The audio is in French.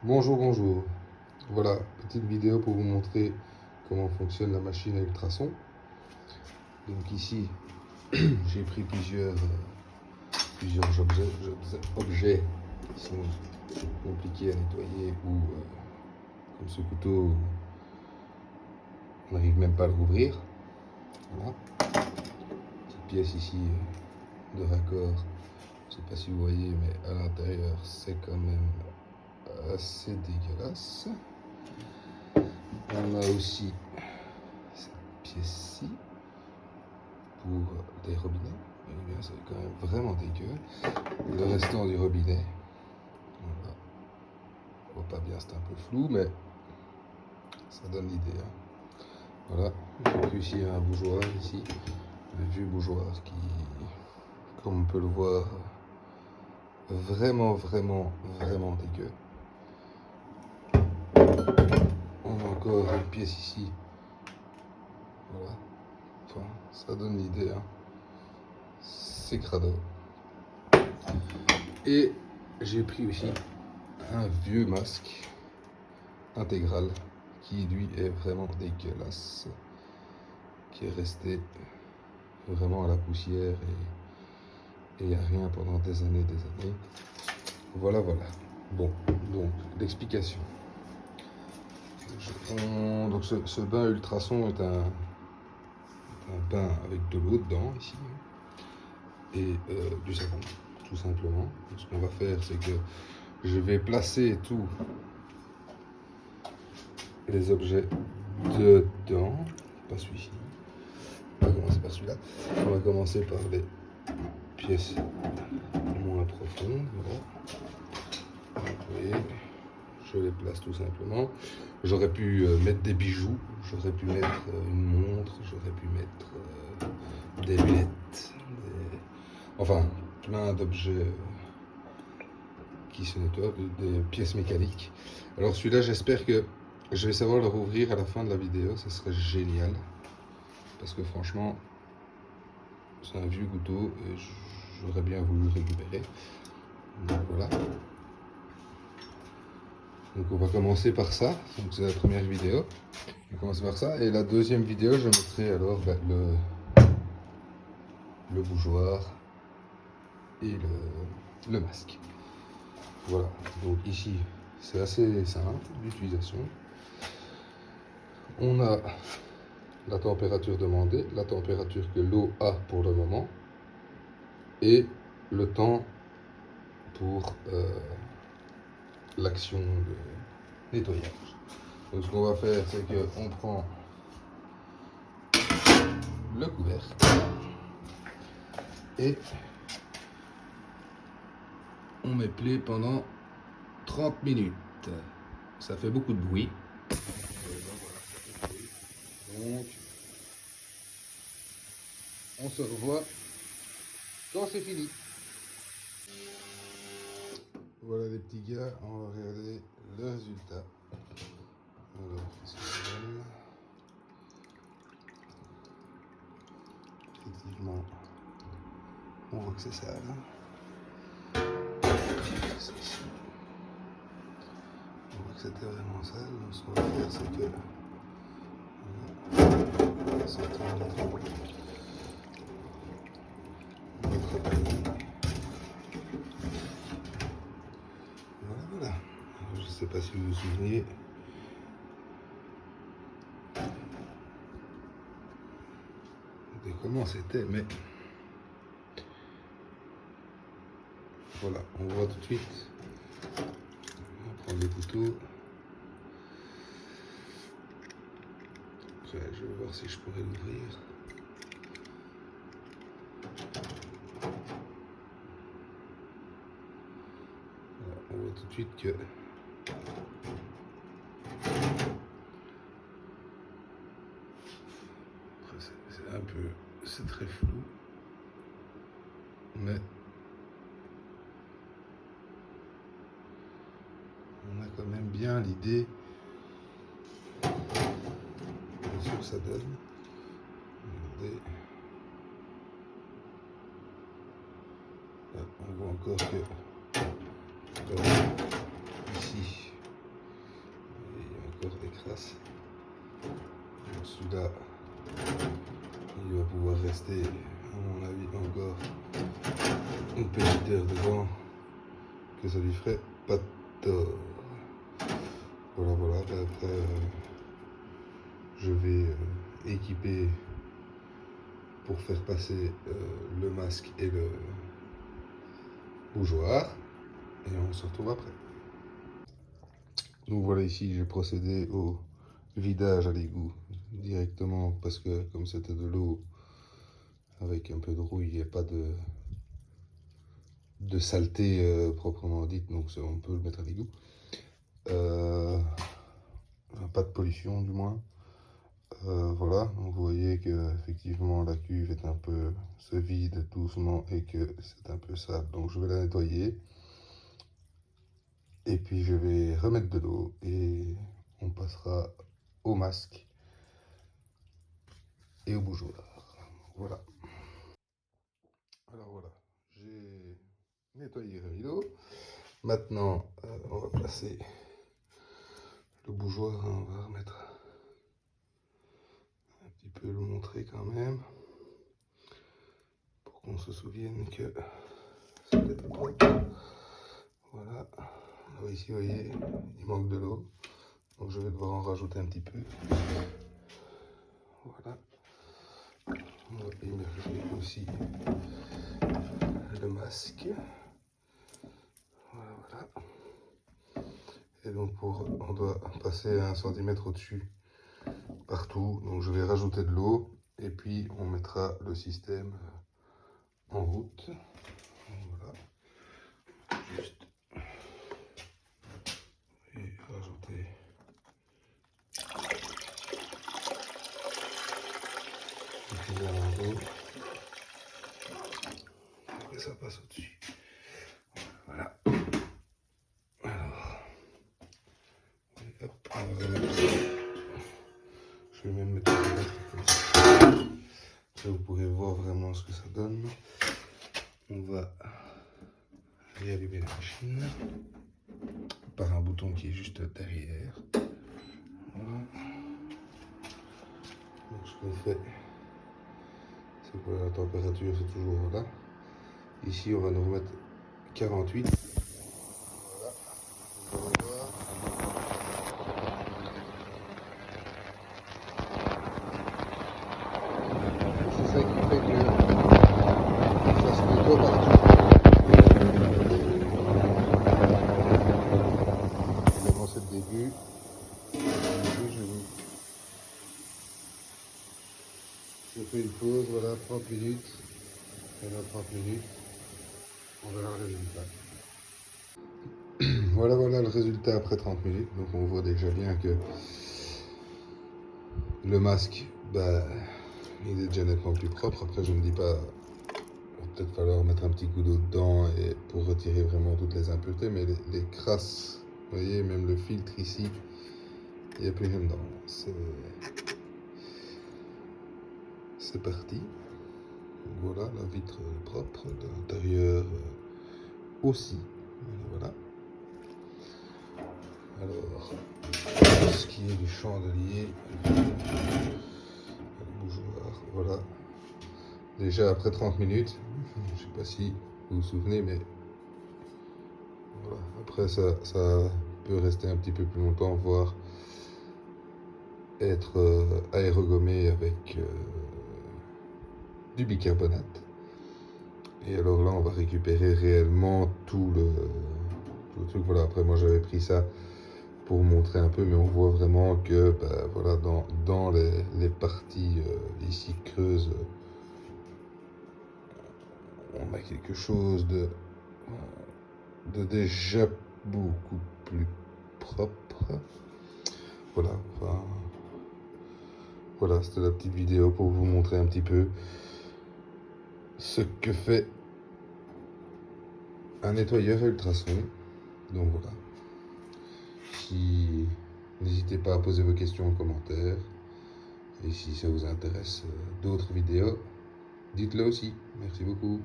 Bonjour, bonjour. Voilà, petite vidéo pour vous montrer comment fonctionne la machine à ultrasons. Donc ici, j'ai pris plusieurs objets qui sont compliqués à nettoyer ou comme ce couteau, on n'arrive même pas à le rouvrir. Voilà. Petite pièce ici de raccord. Je ne sais pas si vous voyez, mais à l'intérieur, c'est quand même assez dégueulasse. On a aussi cette pièce-ci pour des robinets. Eh bien, c'est quand même vraiment dégueu. Le restant du robinet, voilà. On voit pas bien, c'est un peu flou, mais ça donne l'idée. Voilà, j'ai pris aussi un bougeoir ici, le vieux bougeoir qui, comme on peut le voir, vraiment dégueu. On a encore une pièce ici. Voilà, enfin, ça donne l'idée. C'est crado. Et j'ai pris aussi un vieux masque intégral qui lui est vraiment dégueulasse, qui est resté vraiment à la poussière et il n'y a rien pendant des années. Voilà. Bon, donc l'explication. Donc ce bain ultrason est un bain avec de l'eau dedans ici et du savon tout simplement. Donc, ce qu'on va faire, c'est que je vais placer tous les objets dedans, pas celui-ci. On va commencer par celui-là. On va commencer par les pièces moins profondes. Voilà. Vous voyez, je les place tout simplement. J'aurais pu mettre des bijoux, j'aurais pu mettre une montre, j'aurais pu mettre des lunettes, enfin plein d'objets qui se nettoient, des pièces mécaniques. Alors celui-là, j'espère que je vais savoir le rouvrir à la fin de la vidéo, ça serait génial. Parce que franchement, c'est un vieux couteau et j'aurais bien voulu le récupérer. Donc voilà. Donc on va commencer par ça. Donc c'est la première vidéo. On va commencer par ça. Et la deuxième vidéo, je mettrai alors le bougeoir et le masque. Voilà. Donc ici, c'est assez simple d'utilisation. On a la température demandée, la température que l'eau a pour le moment et le temps pour l'action de nettoyage. Donc ce qu'on va faire, c'est qu'on prend le couvercle et on met play pendant 30 minutes. Ça fait beaucoup de bruit. Donc on se revoit quand c'est fini. Voilà les petits gars, on va regarder le résultat. Alors, qu'est-ce que ça donne? Effectivement, on voit que c'est sale. C'est ici. On voit que c'était vraiment sale. Donc ce qu'on va faire, c'est que voilà, ça tourne trop. Voilà. Je ne sais pas si vous vous souvenez. De comment c'était, mais voilà, on voit tout de suite. On va prendre le couteau. Après, je vais voir si je pourrais l'ouvrir. Voilà, on voit tout de suite que c'est un peu, c'est très flou, mais on a quand même bien l'idée de ce que ça donne. Regardez. Là, on voit encore que ici efficace. Celui-là, il va pouvoir rester, à mon avis, encore une petite heure devant, que ça lui ferait pas de tort. Voilà, voilà. Après, je vais équiper pour faire passer le masque et le bougeoir, et on se retrouve après. Donc voilà, ici j'ai procédé au vidage à l'égout directement, parce que comme c'était de l'eau avec un peu de rouille, il n'y a pas de saleté proprement dite, donc on peut le mettre à l'égout. Pas de pollution du moins. Voilà, donc vous voyez que effectivement la cuve est un peu se vide doucement et que c'est un peu sale, donc je vais la nettoyer. Et puis je vais remettre de l'eau et on passera au masque et au bougeoir. Voilà. Alors voilà, j'ai nettoyé et remis l'eau. Maintenant, on va placer le bougeoir. On va remettre un petit peu, le montrer quand même, pour qu'on se souvienne que c'était pas propre. Voilà. Alors ici, vous voyez, il manque de l'eau. Donc je vais devoir en rajouter un petit peu. Voilà. On va immerger aussi le masque. Voilà, voilà. Et donc on doit passer 1 centimètre au-dessus partout. Donc je vais rajouter de l'eau et puis on mettra le système en route. Voilà. Juste et rajouter suffisamment d'eau. Et ça passe au-dessus. Voilà. Alors, et hop, on va remettre ça. Je vais même mettre ça comme ça. Là, vous pourrez voir vraiment ce que ça donne. On va réallumer la machine par un bouton qui est juste derrière. Voilà. Donc ce qu'on fait, c'est que la température c'est toujours là. Ici on va nous remettre 48. Voilà. Vous allez voir. C'est ça qui fait que ça se nettoie partout. Évidemment c'est le début. Je fais une pause, voilà, 30 minutes. Et dans 30 minutes, on verra le résultat. Voilà, voilà le résultat après 30 minutes. Donc on voit déjà bien que le masque, bah, il est déjà nettement plus propre. Après, je ne dis pas, il va peut-être falloir mettre un petit coup d'eau dedans et pour retirer vraiment toutes les impuretés, mais les crasses, vous voyez, même le filtre ici, il n'y a plus rien dedans. C'est parti. Voilà, la vitre propre, de l'intérieur aussi. Voilà. Alors, ce qui est du chandelier, le bougeoir, voilà. Déjà après 30 minutes, je ne sais pas si vous vous souvenez, mais voilà. Après ça peut rester un petit peu plus longtemps, voire être aérogommé avec du bicarbonate. Et alors là, on va récupérer réellement tout le truc. Voilà, après moi j'avais pris ça pour montrer un peu, mais on voit vraiment que bah, voilà, dans les parties ici creuses, on a quelque chose de déjà beaucoup plus propre. Voilà, enfin, voilà, c'était la petite vidéo pour vous montrer un petit peu ce que fait un nettoyeur à ultrasons. Donc voilà. N'hésitez pas à poser vos questions en commentaire. Et si ça vous intéresse d'autres vidéos, dites-le aussi. Merci beaucoup.